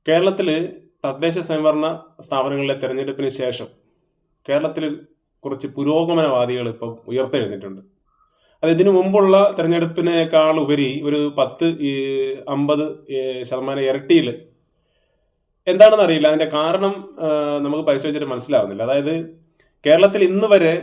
കേരളത്തിൽ തദ്ദേശ സ്വയംഭരണ സ്ഥാപനങ്ങളിലെ തെരഞ്ഞെടുപ്പിന് ശേഷം കേരളത്തിൽ കുറച്ച് പുരോഗമനവാദികൾ ഇപ്പം ഉയർത്തെഴുന്നിട്ടുണ്ട്. അത് ഇതിനു മുമ്പുള്ള തെരഞ്ഞെടുപ്പിനേക്കാൾ ഉപരി ഒരു 10-50% ഇരട്ടിയിൽ എന്താണെന്ന് അറിയില്ല. അതിന്റെ കാരണം നമുക്ക് പരിശോധിച്ചിട്ട് മനസ്സിലാവുന്നില്ല. അതായത് കേരളത്തിൽ ഇന്ന് വരെ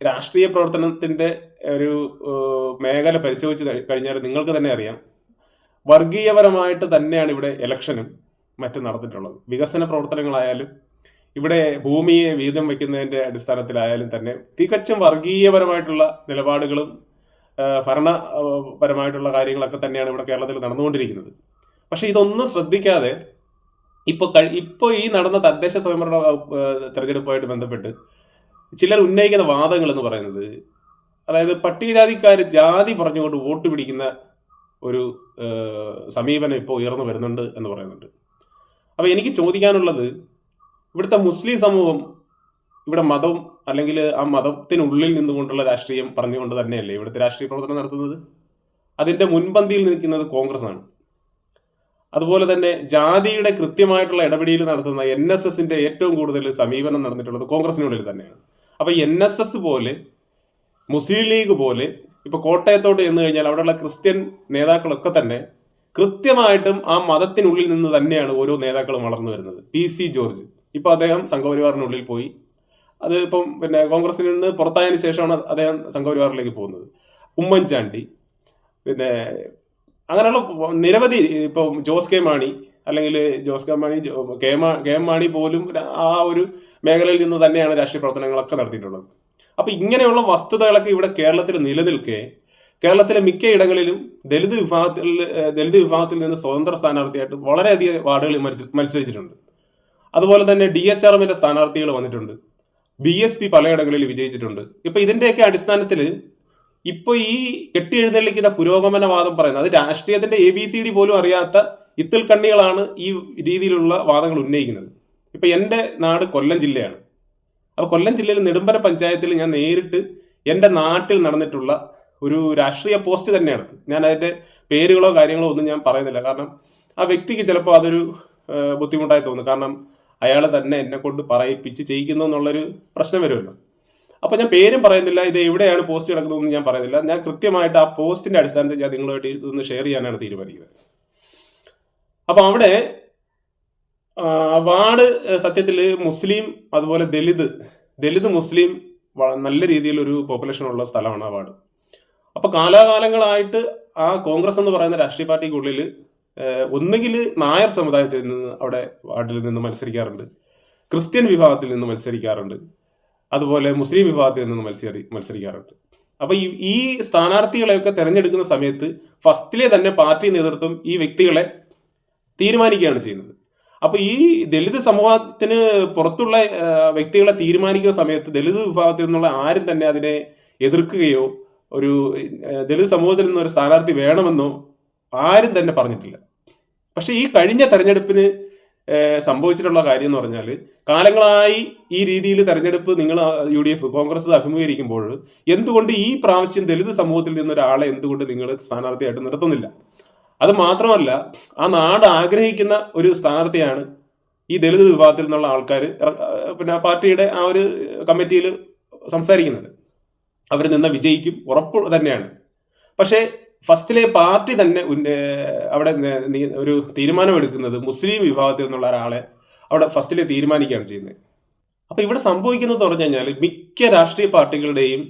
രാഷ്ട്രീയ പ്രവർത്തനത്തിന്റെ ഒരു മേഖല പരിശോധിച്ച് കഴിഞ്ഞാൽ നിങ്ങൾക്ക് തന്നെ അറിയാം, വർഗീയപരമായിട്ട് തന്നെയാണ് ഇവിടെ ഇലക്ഷനും മറ്റും നടന്നിട്ടുള്ളത്. വികസന പ്രവർത്തനങ്ങളായാലും ഇവിടെ ഭൂമിയെ വീതം വയ്ക്കുന്നതിന്റെ അടിസ്ഥാനത്തിലായാലും തന്നെ തികച്ചും വർഗീയപരമായിട്ടുള്ള നിലപാടുകളും ഭരണപരമായിട്ടുള്ള കാര്യങ്ങളൊക്കെ തന്നെയാണ് ഇവിടെ കേരളത്തിൽ നടന്നുകൊണ്ടിരിക്കുന്നത്. പക്ഷെ ഇതൊന്നും ശ്രദ്ധിക്കാതെ ഇപ്പൊ ഈ നടന്ന തദ്ദേശ സ്വയംഭരണ തെരഞ്ഞെടുപ്പുമായിട്ട് ബന്ധപ്പെട്ട് ചിലർ ഉന്നയിക്കുന്ന വാദങ്ങൾ എന്ന് പറയുന്നത്, അതായത് പട്ടികജാതിക്കാർ ജാതി പറഞ്ഞുകൊണ്ട് വോട്ട് പിടിക്കുന്ന ഒരു സമീപനം ഇപ്പോൾ ഉയർന്നു വരുന്നുണ്ട് എന്ന് പറയുന്നുണ്ട്. അപ്പൊ എനിക്ക് ചോദിക്കാനുള്ളത്, ഇവിടുത്തെ മുസ്ലിം സമൂഹം ഇവിടെ മതം അല്ലെങ്കിൽ ആ മതത്തിനുള്ളിൽ നിന്നുകൊണ്ടുള്ള രാഷ്ട്രീയം പറഞ്ഞുകൊണ്ട് തന്നെയല്ലേ ഇവിടുത്തെ രാഷ്ട്രീയ പ്രവർത്തനം നടത്തുന്നത്? അതിന്റെ മുൻപന്തിയിൽ നിൽക്കുന്നത് കോൺഗ്രസ് ആണ്. അതുപോലെ തന്നെ ജാതിയുടെ കൃത്യമായിട്ടുള്ള ഇടപെടൽ നടത്തുന്ന NSSന്റെ ഏറ്റവും കൂടുതൽ സമീപനം നടന്നിട്ടുള്ളത് കോൺഗ്രസിനുള്ളിൽ തന്നെയാണ്. അപ്പൊ NSS പോലെ, മുസ്ലിം ലീഗ് പോലെ, ഇപ്പൊ കോട്ടയത്തോട്ട് ചെന്ന് കഴിഞ്ഞാൽ അവിടെയുള്ള ക്രിസ്ത്യൻ നേതാക്കളൊക്കെ തന്നെ കൃത്യമായിട്ടും ആ മതത്തിനുള്ളിൽ നിന്ന് തന്നെയാണ് ഓരോ നേതാക്കളും വളർന്നു വരുന്നത്. PC ജോർജ് ഇപ്പൊ അദ്ദേഹം സംഘപരിവാറിനുള്ളിൽ പോയി. അത് ഇപ്പം കോൺഗ്രസിൽ നിന്ന് പുറത്തായതിനു ശേഷമാണ് അദ്ദേഹം സംഘപരിവാറിലേക്ക് പോകുന്നത്. ഉമ്മൻചാണ്ടി, അങ്ങനെയുള്ള നിരവധി, ഇപ്പൊ ജോസ് കെ മാണി, അല്ലെങ്കിൽ കെ എം മാണി പോലും ആ ഒരു മേഖലയിൽ നിന്ന് തന്നെയാണ് രാഷ്ട്രീയ പ്രവർത്തനങ്ങളൊക്കെ നടത്തിയിട്ടുള്ളത്. അപ്പൊ ഇങ്ങനെയുള്ള വസ്തുതകളൊക്കെ ഇവിടെ കേരളത്തിൽ നിലനിൽക്കെ കേരളത്തിലെ മിക്ക ഇടങ്ങളിലും ദലിത് വിഭാഗത്തിൽ നിന്ന് സ്വതന്ത്ര സ്ഥാനാർത്ഥിയായിട്ട് വളരെയധികം വാർഡുകളിൽ മത്സരിച്ചിട്ടുണ്ട്. അതുപോലെ തന്നെ DHRMന്റെ സ്ഥാനാർത്ഥികൾ വന്നിട്ടുണ്ട്. BSP പലയിടങ്ങളിൽ വിജയിച്ചിട്ടുണ്ട്. ഇപ്പൊ ഇതിന്റെയൊക്കെ അടിസ്ഥാനത്തിൽ ഇപ്പൊ ഈ കെട്ടിയെഴുന്നള്ളിക്കുന്ന പുരോഗമനവാദം പറയുന്നത്, അത് രാഷ്ട്രീയത്തിന്റെ ABCD പോലും അറിയാത്ത ഇത്തിൽ കണ്ണികളാണ് ഈ രീതിയിലുള്ള വാദങ്ങൾ ഉന്നയിക്കുന്നത്. ഇപ്പൊ എൻ്റെ നാട് കൊല്ലം ജില്ലയാണ്. അപ്പൊ കൊല്ലം ജില്ലയിൽ നെടുമ്പന പഞ്ചായത്തിൽ ഞാൻ നേരിട്ട് എൻ്റെ നാട്ടിൽ നടന്നിട്ടുള്ള ഒരു രാഷ്ട്രീയ പോസ്റ്റ് തന്നെയാണ്. ഞാൻ അതിന്റെ പേരുകളോ കാര്യങ്ങളോ ഒന്നും ഞാൻ പറയുന്നില്ല. കാരണം ആ വ്യക്തിക്ക് ചിലപ്പോൾ അതൊരു ബുദ്ധിമുട്ടായി തോന്നും. കാരണം അയാൾ തന്നെ എന്നെ കൊണ്ട് പറയിപ്പിച്ച് ചെയ്യിക്കുന്നു എന്നുള്ളൊരു പ്രശ്നം വരുമല്ലോ. അപ്പൊ ഞാൻ പേരും പറയുന്നില്ല, ഇത് എവിടെയാണ് പോസ്റ്റ് കിടക്കുന്നതെന്ന് ഞാൻ പറയുന്നില്ല. ഞാൻ കൃത്യമായിട്ട് ആ പോസ്റ്റിന്റെ അടിസ്ഥാനത്തിൽ ഞാൻ നിങ്ങളുമായിട്ട് ഇതൊന്ന് ഷെയർ ചെയ്യാനാണ് തീരുമാനിക്കുന്നത്. അപ്പൊ അവിടെ വാർഡ് സത്യത്തിൽ മുസ്ലിം, അതുപോലെ ദലിത് മുസ്ലിം നല്ല രീതിയിലൊരു പോപ്പുലേഷൻ ഉള്ള സ്ഥലമാണ് ആ വാർഡ്. അപ്പൊ കാലാകാലങ്ങളായിട്ട് ആ കോൺഗ്രസ് എന്ന് പറയുന്ന രാഷ്ട്രീയ പാർട്ടിക്കുള്ളിൽ ഒന്നുകിൽ നായർ സമുദായത്തിൽ നിന്ന് അവിടെ വാർഡിൽ നിന്ന് മത്സരിക്കാറുണ്ട്, ക്രിസ്ത്യൻ വിഭാഗത്തിൽ നിന്ന് മത്സരിക്കാറുണ്ട്, അതുപോലെ മുസ്ലിം വിഭാഗത്തിൽ നിന്ന് മത്സരിക്കാറുണ്ട്. അപ്പൊ ഈ സ്ഥാനാർത്ഥികളെയൊക്കെ തെരഞ്ഞെടുക്കുന്ന സമയത്ത് ഫസ്റ്റിലെ തന്നെ പാർട്ടി നേതൃത്വം ഈ വ്യക്തികളെ തീരുമാനിക്കുകയാണ് ചെയ്യുന്നത്. അപ്പൊ ഈ ദലിത് സമൂഹത്തിന് പുറത്തുള്ള വ്യക്തികളെ തീരുമാനിക്കുന്ന സമയത്ത് ദലിത് വിഭാഗത്തിൽ നിന്നുള്ള ആരും തന്നെ അതിനെ എതിർക്കുകയോ ഒരു ദലിത് സമൂഹത്തിൽ നിന്ന് ഒരു സ്ഥാനാർത്ഥി വേണമെന്നോ ആരും തന്നെ പറഞ്ഞിട്ടില്ല. പക്ഷെ ഈ കഴിഞ്ഞ തെരഞ്ഞെടുപ്പിന് സംഭവിച്ചിട്ടുള്ള കാര്യം എന്ന് പറഞ്ഞാൽ, കാലങ്ങളായി ഈ രീതിയിൽ തെരഞ്ഞെടുപ്പ് നിങ്ങൾ UDF കോൺഗ്രസ് അഭിമുഖീകരിക്കുമ്പോൾ എന്തുകൊണ്ട് ഈ പ്രാവശ്യം ദലിത് സമൂഹത്തിൽ നിന്നൊരാളെ എന്തുകൊണ്ട് നിങ്ങൾ സ്ഥാനാർത്ഥിയായിട്ട് നിർത്തുന്നില്ല? അത് മാത്രമല്ല, ആ നാട് ആഗ്രഹിക്കുന്ന ഒരു സ്ഥാനാർത്ഥിയാണ് ഈ ദലിത് വിഭാഗത്തിൽ നിന്നുള്ള ആൾക്കാർ പാർട്ടിയുടെ ആ ഒരു കമ്മിറ്റിയിൽ സംസാരിക്കുന്നത്. അവർ നിന്ന് വിജയിക്കും, ഉറപ്പ് തന്നെയാണ്. പക്ഷേ ഫസ്റ്റിലെ പാർട്ടി തന്നെ അവിടെ ഒരു തീരുമാനമെടുക്കുന്നത് മുസ്ലിം വിഭാഗത്തിൽ നിന്നുള്ള ഒരാളെ അവിടെ ഫസ്റ്റിലെ തീരുമാനിക്കുകയാണ് ചെയ്യുന്നത്. അപ്പൊ ഇവിടെ സംഭവിക്കുന്നത് പറഞ്ഞു കഴിഞ്ഞാൽ, മിക്ക രാഷ്ട്രീയ പാർട്ടികളുടെയും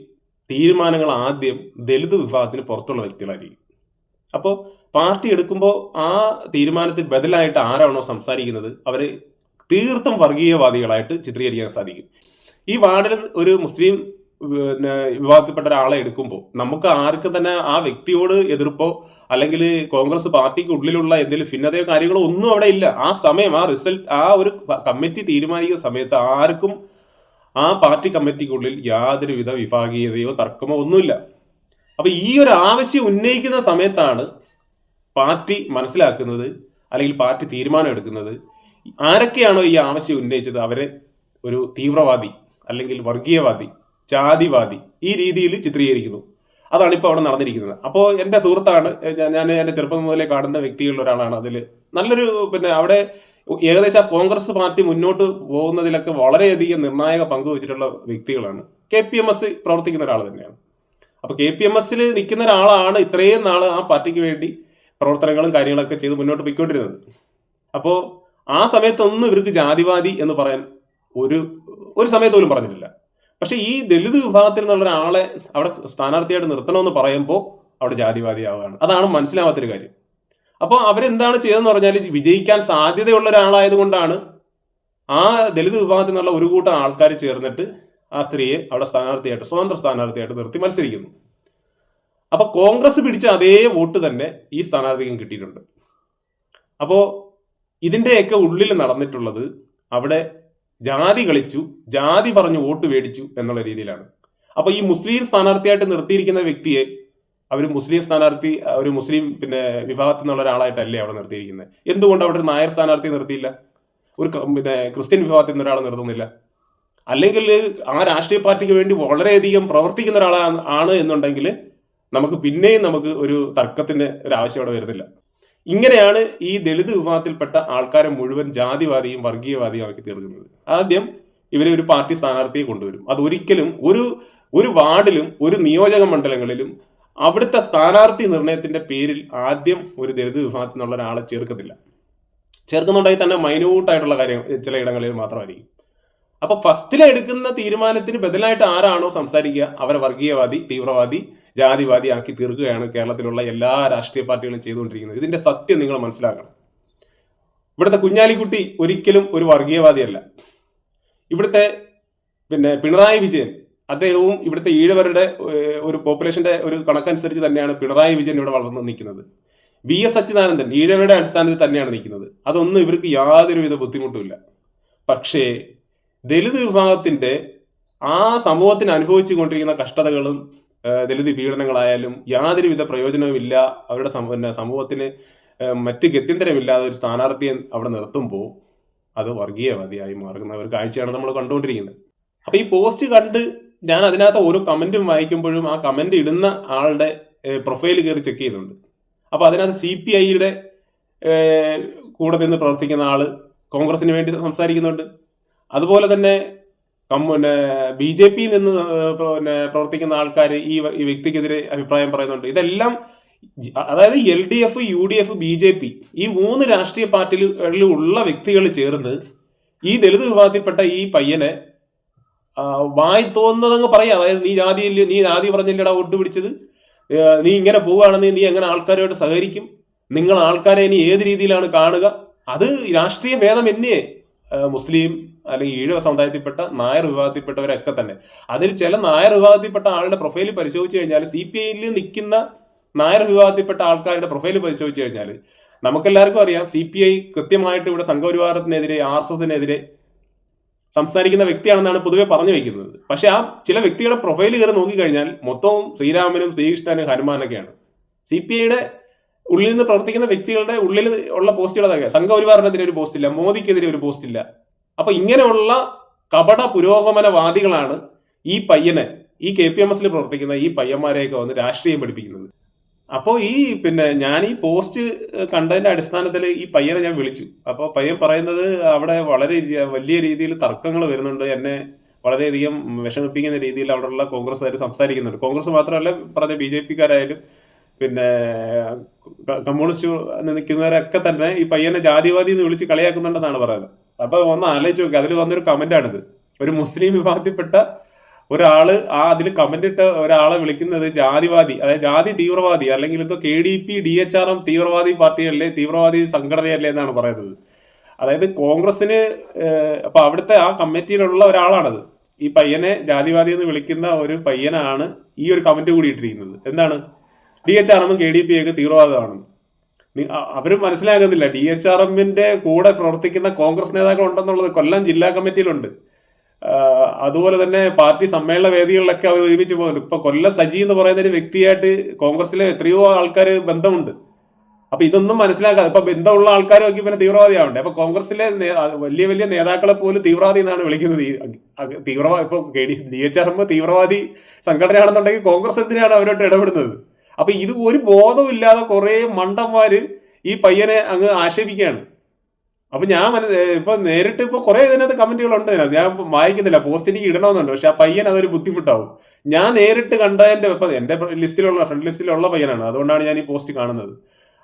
തീരുമാനങ്ങൾ ആദ്യം ദലിത് വിഭാഗത്തിന് പുറത്തുള്ള വ്യക്തികളായിരിക്കും. അപ്പോൾ പാർട്ടി എടുക്കുമ്പോൾ ആ തീരുമാനത്തിൽ ബദലായിട്ട് ആരാണോ സംസാരിക്കുന്നത് അവരെ തീർത്തും വർഗീയവാദികളായിട്ട് ചിത്രീകരിക്കാൻ സാധിക്കും. ഈ വാർഡിൽ ഒരു മുസ്ലിം വിഭാഗത്തിൽപ്പെട്ട ഒരാളെ എടുക്കുമ്പോൾ നമുക്ക് ആർക്കും തന്നെ ആ വ്യക്തിയോട് എതിർപ്പോ അല്ലെങ്കിൽ കോൺഗ്രസ് പാർട്ടിക്ക് ഉള്ളിലുള്ള എന്തെങ്കിലും ഭിന്നതയോ കാര്യങ്ങളോ ഒന്നും അവിടെ ഇല്ല. ആ സമയം, ആ റിസൾട്ട്, ആ ഒരു കമ്മിറ്റി തീരുമാനിക്കുന്ന സമയത്ത് ആർക്കും ആ പാർട്ടി കമ്മിറ്റിക്കുള്ളിൽ യാതൊരുവിധ വിഭാഗീയതയോ തർക്കമോ ഒന്നുമില്ല. അപ്പൊ ഈ ഒരു ആവശ്യം ഉന്നയിക്കുന്ന സമയത്താണ് പാർട്ടി മനസ്സിലാക്കുന്നത്, അല്ലെങ്കിൽ പാർട്ടി തീരുമാനം എടുക്കുന്നത്, ആരൊക്കെയാണോ ഈ ആവശ്യം ഉന്നയിച്ചത് അവരെ ഒരു തീവ്രവാദി അല്ലെങ്കിൽ വർഗീയവാദി, ജാതിവാദി ഈ രീതിയിൽ ചിത്രീകരിക്കുന്നു. അതാണ് ഇപ്പോൾ അവിടെ നടന്നിരിക്കുന്നത്. അപ്പോൾ എൻ്റെ സുഹൃത്താണ്, ഞാൻ എൻ്റെ ചെറുപ്പം മുതലേ കാണുന്ന വ്യക്തികളിൽ ഒരാളാണ്. അതിൽ നല്ലൊരു അവിടെ ഏകദേശം ആ കോൺഗ്രസ് പാർട്ടി മുന്നോട്ട് പോകുന്നതിലൊക്കെ വളരെയധികം നിർണായക പങ്ക് വെച്ചിട്ടുള്ള വ്യക്തികളാണ്. KPMS പ്രവർത്തിക്കുന്ന ഒരാൾ തന്നെയാണ്. അപ്പൊ KPMSൽ നിൽക്കുന്ന ഒരാളാണ് ഇത്രയും നാള് ആ പാർട്ടിക്ക് വേണ്ടി പ്രവർത്തനങ്ങളും കാര്യങ്ങളൊക്കെ ചെയ്ത് മുന്നോട്ട് പോയിക്കൊണ്ടിരുന്നത്. അപ്പോൾ ആ സമയത്തൊന്നും ഇവർക്ക് ജാതിവാദി എന്ന് പറയാൻ ഒരു സമയത്ത് പോലും പറഞ്ഞിട്ടില്ല. പക്ഷെ ഈ ദലിത് വിഭാഗത്തിൽ നിന്നുള്ള ഒരാളെ അവിടെ സ്ഥാനാർത്ഥിയായിട്ട് നിർത്തണമെന്ന് പറയുമ്പോൾ അവിടെ ജാതിവാദി ആവുകയാണ്. അതാണ് മനസ്സിലാവാത്തൊരു കാര്യം. അപ്പോൾ അവരെന്താണ് ചെയ്തതെന്ന് പറഞ്ഞാൽ, വിജയിക്കാൻ സാധ്യതയുള്ള ഒരാളായതുകൊണ്ടാണ് ആ ദലിത് വിഭാഗത്തിൽ നിന്നുള്ള ഒരു കൂട്ടം ആൾക്കാർ ചേർന്നിട്ട് ആ സ്ത്രീയെ അവിടെ സ്ഥാനാർത്ഥിയായിട്ട്, സ്വതന്ത്ര സ്ഥാനാർത്ഥിയായിട്ട് നിർത്തി മത്സരിക്കുന്നു. അപ്പൊ കോൺഗ്രസ് പിടിച്ച അതേ വോട്ട് തന്നെ ഈ സ്ഥാനാർത്ഥിക്കും കിട്ടിയിട്ടുണ്ട്. അപ്പോൾ ഇതിന്റെയൊക്കെ ഉള്ളിൽ നടന്നിട്ടുള്ളത് അവിടെ ജാതി കളിച്ചു, ജാതി പറഞ്ഞു വോട്ട് മേടിച്ചു എന്നുള്ള രീതിയിലാണ്. അപ്പൊ ഈ മുസ്ലിം സ്ഥാനാർത്ഥിയായിട്ട് നിർത്തിയിരിക്കുന്ന വ്യക്തിയെ അവർ മുസ്ലിം സ്ഥാനാർത്ഥി, ഒരു മുസ്ലിം വിഭാഗത്തിൽ നിന്നുള്ള ഒരാളായിട്ടല്ലേ അവിടെ നിർത്തിയിരിക്കുന്നത്? എന്തുകൊണ്ട് അവിടെ ഒരു നായർ സ്ഥാനാർത്ഥി നിർത്തിയില്ല? ഒരു ക്രിസ്ത്യൻ വിഭാഗത്തിൽ നിന്ന് ഒരാളെ നിർത്തുന്നില്ല? അല്ലെങ്കിൽ ആ രാഷ്ട്രീയ പാർട്ടിക്ക് വേണ്ടി വളരെയധികം പ്രവർത്തിക്കുന്ന ഒരാളാണ് എന്നുണ്ടെങ്കിൽ നമുക്ക് ഒരു തർക്കത്തിന്റെ ഒരു ആവശ്യം അവിടെ വരുന്നില്ല. ഇങ്ങനെയാണ് ഈ ദലിത് വിഭാഗത്തിൽപ്പെട്ട ആൾക്കാരെ മുഴുവൻ ജാതിവാദിയും വർഗീയവാദിയും ആക്കി തീർക്കുന്നത്. ആദ്യം ഇവരെ ഒരു പാർട്ടി സ്ഥാനാർത്ഥിയെ കൊണ്ടുവരും. അതൊരിക്കലും ഒരു വാർഡിലും ഒരു നിയോജക മണ്ഡലങ്ങളിലും അവിടുത്തെ സ്ഥാനാർത്ഥി നിർണയത്തിന്റെ പേരിൽ ആദ്യം ഒരു ദലിത് വിഭാഗത്തിൽ നിന്നുള്ള ഒരാളെ ചേർക്കുന്നുണ്ടെങ്കിൽ തന്നെ മൈന്യൂട്ടായിട്ടുള്ള കാര്യം ചില ഇടങ്ങളിൽ മാത്രമായിരിക്കും. അപ്പൊ ഫസ്റ്റിലെ എടുക്കുന്ന തീരുമാനത്തിന് ബദലായിട്ട് ആരാണോ സംസാരിക്കുക അവരെ വർഗീയവാദി, തീവ്രവാദി, ജാതിവാദി ആക്കി തീർക്കുകയാണ് കേരളത്തിലുള്ള എല്ലാ രാഷ്ട്രീയ പാർട്ടികളും ചെയ്തുകൊണ്ടിരിക്കുന്നത്. ഇതിന്റെ സത്യം നിങ്ങൾ മനസ്സിലാക്കണം. ഇവിടുത്തെ കുഞ്ഞാലിക്കുട്ടി ഒരിക്കലും ഒരു വർഗീയവാദിയല്ല. ഇവിടുത്തെ പിണറായി വിജയൻ, അദ്ദേഹവും ഇവിടുത്തെ ഈഴവരുടെ ഒരു പോപ്പുലേഷന്റെ ഒരു കണക്കനുസരിച്ച് തന്നെയാണ് പിണറായി വിജയൻ ഇവിടെ വളർന്നു നിൽക്കുന്നത്. VS അച്യുതാനന്ദൻ ഈഴവരുടെ അടിസ്ഥാനത്തിൽ തന്നെയാണ് നിൽക്കുന്നത്. അതൊന്നും ഇവർക്ക് യാതൊരുവിധ ബുദ്ധിമുട്ടുമില്ല. പക്ഷേ ദലിത് വിഭാഗത്തിന്റെ ആ സമൂഹത്തിന് അനുഭവിച്ചു കൊണ്ടിരിക്കുന്ന കഷ്ടതകളും ദലിത് പീഡനങ്ങളായാലും യാതൊരുവിധ പ്രയോജനവും ഇല്ല, അവരുടെ സമൂഹത്തിന് മറ്റ് ഗത്യന്തരമില്ലാതെ ഒരു സ്ഥാനാർത്ഥിയെ അവിടെ നിർത്തുമ്പോൾ അത് വർഗീയവാദിയായി മാറുന്ന ഒരു കാഴ്ചയാണ് നമ്മൾ കണ്ടുകൊണ്ടിരിക്കുന്നത്. അപ്പൊ ഈ പോസ്റ്റ് കണ്ട് ഞാൻ അതിനകത്ത് ഓരോ കമന്റും വായിക്കുമ്പോഴും ആ കമന്റ് ഇടുന്ന ആളുടെ പ്രൊഫൈൽ കയറി ചെക്ക് ചെയ്യുന്നുണ്ട്. അപ്പൊ അതിനകത്ത് CPIയുടെ കൂടെ നിന്ന് പ്രവർത്തിക്കുന്ന ആള് കോൺഗ്രസിന് വേണ്ടി സംസാരിക്കുന്നുണ്ട്. അതുപോലെ തന്നെ BJP നിന്ന് പ്രവർത്തിക്കുന്ന ആൾക്കാർ ഈ വ്യക്തിക്കെതിരെ അഭിപ്രായം പറയുന്നുണ്ട്. ഇതെല്ലാം അതായത് LDF, UDF, BJP ഈ 3 രാഷ്ട്രീയ പാർട്ടികളിലുള്ള വ്യക്തികൾ ചേർന്ന് ഈ ദലിത് വിഭാഗത്തിൽപ്പെട്ട ഈ പയ്യനെ വായി തോന്നുന്നതങ്ങ് പറയാം. അതായത് നീ ജാതി പറഞ്ഞില്ലടാ വോട്ട് പിടിച്ചത്, നീ ഇങ്ങനെ പോവുകയാണെന്ന് നീ എങ്ങനെ ആൾക്കാരുമായിട്ട് സഹകരിക്കും, നിങ്ങൾ ആൾക്കാരെ ഇനി ഏത് രീതിയിലാണ് കാണുക, അത് രാഷ്ട്രീയ ഭേദമന്യേ മുസ്ലിം അല്ലെങ്കിൽ ഈഴവ സമുദായത്തിൽപ്പെട്ട നായർ വിഭാഗത്തിൽപ്പെട്ടവരൊക്കെ തന്നെ. അതിൽ ചില നായർ വിഭാഗത്തിൽപ്പെട്ട ആളുടെ പ്രൊഫൈൽ പരിശോധിച്ച് കഴിഞ്ഞാൽ, CPIയിൽ നിൽക്കുന്ന നായർ വിഭാഗത്തിൽപ്പെട്ട ആൾക്കാരുടെ പ്രൊഫൈൽ പരിശോധിച്ച് കഴിഞ്ഞാൽ നമുക്കെല്ലാവർക്കും അറിയാം CPI കൃത്യമായിട്ട് ഇവിടെ സംഘപരിവാരത്തിനെതിരെ, RSSനെതിരെ സംസാരിക്കുന്ന വ്യക്തിയാണെന്നാണ് പൊതുവെ പറഞ്ഞു വയ്ക്കുന്നത്. പക്ഷെ ആ ചില വ്യക്തികളുടെ പ്രൊഫൈൽ കയറി നോക്കിക്കഴിഞ്ഞാൽ മൊത്തവും ശ്രീരാമനും ശ്രീകൃഷ്ണനും ഹനുമാനൊക്കെയാണ്. CPIയുടെ ഉള്ളിൽ നിന്ന് പ്രവർത്തിക്കുന്ന വ്യക്തികളുടെ ഉള്ളിൽ ഉള്ള പോസ്റ്റുകളൊക്കെ, സംഘപരിവാറിനെതിരെ ഒരു പോസ്റ്റ് ഇല്ല, മോദിക്കെതിരെ ഒരു പോസ്റ്റ് ഇല്ല. അപ്പൊ ഇങ്ങനെയുള്ള കപട പുരോഗമനവാദികളാണ് ഈ പയ്യനെ, ഈ KPMSൽ പ്രവർത്തിക്കുന്ന ഈ പയ്യന്മാരെയൊക്കെ വന്ന് രാഷ്ട്രീയം പഠിപ്പിക്കുന്നത്. അപ്പോൾ ഞാൻ ഈ പോസ്റ്റ് കണ്ടതിന്റെ അടിസ്ഥാനത്തിൽ ഈ പയ്യനെ ഞാൻ വിളിച്ചു. അപ്പോൾ പയ്യൻ പറയുന്നത് അവിടെ വളരെ വലിയ രീതിയിൽ തർക്കങ്ങൾ വരുന്നുണ്ട്, എന്നെ വളരെയധികം വിഷമിപ്പിക്കുന്ന രീതിയിൽ അവിടെയുള്ള കോൺഗ്രസ്സുകാർ സംസാരിക്കുന്നുണ്ട്. കോൺഗ്രസ് മാത്രമല്ല, പറഞ്ഞ BJPക്കാരായാലും കമ്മ്യൂണിസ്റ്റ് നിൽക്കുന്നവരൊക്കെ തന്നെ ഈ പയ്യനെ ജാതിവാദി എന്ന് വിളിച്ച് കളിയാക്കുന്നുണ്ടെന്നാണ് പറയുന്നത്. അപ്പൊ ഒന്ന് ആലോചിച്ച് നോക്കി, അതിൽ വന്നൊരു കമന്റാണിത്. ഒരു മുസ്ലിം വിഭാഗത്തിൽപ്പെട്ട ഒരാള് അതിൽ കമന്റ് ഇട്ട ഒരാളെ വിളിക്കുന്നത് ജാതിവാദി, അതായത് ജാതി തീവ്രവാദി, അല്ലെങ്കിൽ എന്തോ KDP DHRM തീവ്രവാദി പാർട്ടിയല്ലേ, തീവ്രവാദി സംഘടനയല്ലേ എന്നാണ് പറയുന്നത്. അതായത് കോൺഗ്രസിന് അപ്പൊ അവിടുത്തെ ആ കമ്മിറ്റിയിലുള്ള ഒരാളാണത്. ഈ പയ്യനെ ജാതിവാദി എന്ന് വിളിക്കുന്ന ഒരു പയ്യനാണ് ഈ ഒരു കമന്റ് കൂടി ഇട്ടിരിക്കുന്നത്. എന്താണ്? DHRM KDP ഒക്കെ തീവ്രവാദമാണ്. അവരും മനസ്സിലാക്കുന്നില്ല DHRMന്റെ കൂടെ പ്രവർത്തിക്കുന്ന കോൺഗ്രസ് നേതാക്കൾ ഉണ്ടെന്നുള്ളത്. കൊല്ലം ജില്ലാ കമ്മിറ്റിയിലുണ്ട്. അതുപോലെ തന്നെ പാർട്ടി സമ്മേളന വേദികളിലൊക്കെ അവർ ഒരുമിച്ച് പോകുന്നുണ്ട്. ഇപ്പൊ കൊല്ലം സജി എന്ന് പറയുന്ന ഒരു വ്യക്തിയായിട്ട് കോൺഗ്രസിലെ എത്രയോ ആൾക്കാർ ബന്ധമുണ്ട്. അപ്പൊ ഇതൊന്നും മനസ്സിലാക്കാതെ ഇപ്പൊ ബന്ധമുള്ള ആൾക്കാർ നോക്കി പിന്നെ തീവ്രവാദിയാവണ്ടേ? അപ്പൊ കോൺഗ്രസിലെ വലിയ വലിയ നേതാക്കളെ പോലും തീവ്രവാദി എന്നാണ് വിളിക്കുന്നത്. ഇപ്പൊ DHRM തീവ്രവാദി സംഘടനയാണെന്നുണ്ടെങ്കിൽ കോൺഗ്രസ് എന്തിനാണ് അവരോട്ട് ഇടപെടുന്നത്? അപ്പൊ ഇത് ഒരു ബോധമില്ലാതെ കുറെ മണ്ടന്മാര് ഈ പയ്യനെ അങ്ങ് ആക്ഷേപിക്കുകയാണ്. അപ്പൊ ഞാൻ ഇപ്പൊ നേരിട്ട് ഇപ്പൊ കുറെ ഇതിനകത്ത് കമന്റുകളുണ്ട് ഇതിനകത്ത്. ഞാൻ വായിക്കുന്നില്ല, പോസ്റ്റ് എനിക്ക് ഇടണമെന്നുണ്ട്, പക്ഷെ ആ പയ്യൻ അതൊരു ബുദ്ധിമുട്ടാവും. ഞാൻ നേരിട്ട് കണ്ടതിന്റെ ഇപ്പൊ എന്റെ ലിസ്റ്റിലുള്ള ഫ്രണ്ട് ലിസ്റ്റിലുള്ള പയ്യനാണ്, അതുകൊണ്ടാണ് ഞാൻ ഈ പോസ്റ്റ് കാണുന്നത്.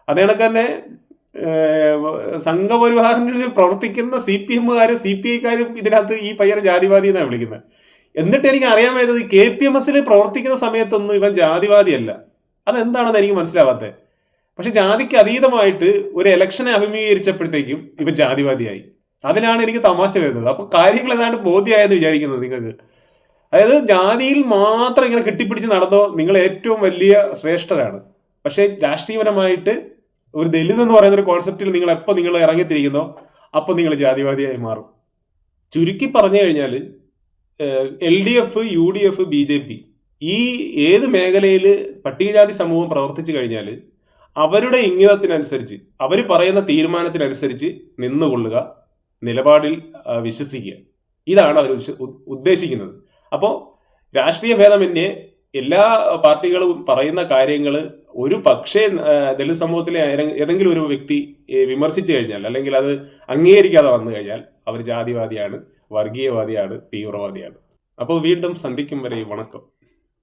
അതേ കണക്ക് തന്നെ സംഘപരിവാറിന് പ്രവർത്തിക്കുന്ന CPM-കാരും CPI-ക്കാരും ഇതിനകത്ത് ഈ പയ്യനെ ജാതിവാദി എന്നാണ് വിളിക്കുന്നത്. എന്നിട്ട് എനിക്ക് അറിയാൻ പറ്റുന്നത് KPMS പ്രവർത്തിക്കുന്ന സമയത്തൊന്നും ഇവൻ ജാതിവാദിയല്ല. അതെന്താണെന്ന് എനിക്ക് മനസ്സിലാവാത്തത്. പക്ഷെ ജാതിക്ക് അതീതമായിട്ട് ഒരു ഇലക്ഷനെ അഭിമുഖീകരിച്ചപ്പോഴത്തേക്കും ഇവൻ ജാതിവാദിയായി. അതിലാണ് എനിക്ക് തമാശ വരുന്നത്. അപ്പൊ കാര്യങ്ങൾ ഏതാണ്ട് ബോധ്യമായെന്ന് വിചാരിക്കുന്നത് നിങ്ങൾക്ക്. അതായത് ജാതിയിൽ മാത്രം ഇങ്ങനെ കെട്ടിപ്പിടിച്ച് നടന്നോ നിങ്ങൾ ഏറ്റവും വലിയ ശ്രേഷ്ഠരാണ്. പക്ഷെ രാഷ്ട്രീയപരമായിട്ട് ഒരു ദലിത് എന്ന് പറയുന്ന ഒരു കോൺസെപ്റ്റിൽ നിങ്ങൾ ഇറങ്ങിത്തിരിക്കുന്നോ അപ്പൊ നിങ്ങൾ ജാതിവാദിയായി മാറും. ചുരുക്കി പറഞ്ഞു കഴിഞ്ഞാൽ LDF, UDF, BJP ഈ ഏത് മേഖലയിൽ പട്ടികജാതി സമൂഹം പ്രവർത്തിച്ചു കഴിഞ്ഞാൽ അവരുടെ ഇംഗിതത്തിനനുസരിച്ച് അവർ പറയുന്ന തീരുമാനത്തിനനുസരിച്ച് നിന്നുകൊള്ളുക, നിലപാടിൽ വിശ്വസിക്കുക, ഇതാണ് അവർ ഉദ്ദേശിക്കുന്നത്. അപ്പോൾ രാഷ്ട്രീയ ഭേദമന്യേ എല്ലാ പാർട്ടികളും പറയുന്ന കാര്യങ്ങൾ ഒരു പക്ഷേ ദളിത് സമൂഹത്തിലെ ഏതെങ്കിലും ഒരു വ്യക്തി വിമർശിച്ചു കഴിഞ്ഞാൽ അല്ലെങ്കിൽ അത് അംഗീകരിക്കാതെ വന്നു കഴിഞ്ഞാൽ അവർ ജാതിവാദിയാണ്, വർഗീയവാദിയാണ്, തീവ്രവാദിയാണ്. അപ്പോൾ വീണ്ടും സന്ധിക്കും വരെ വണക്കം.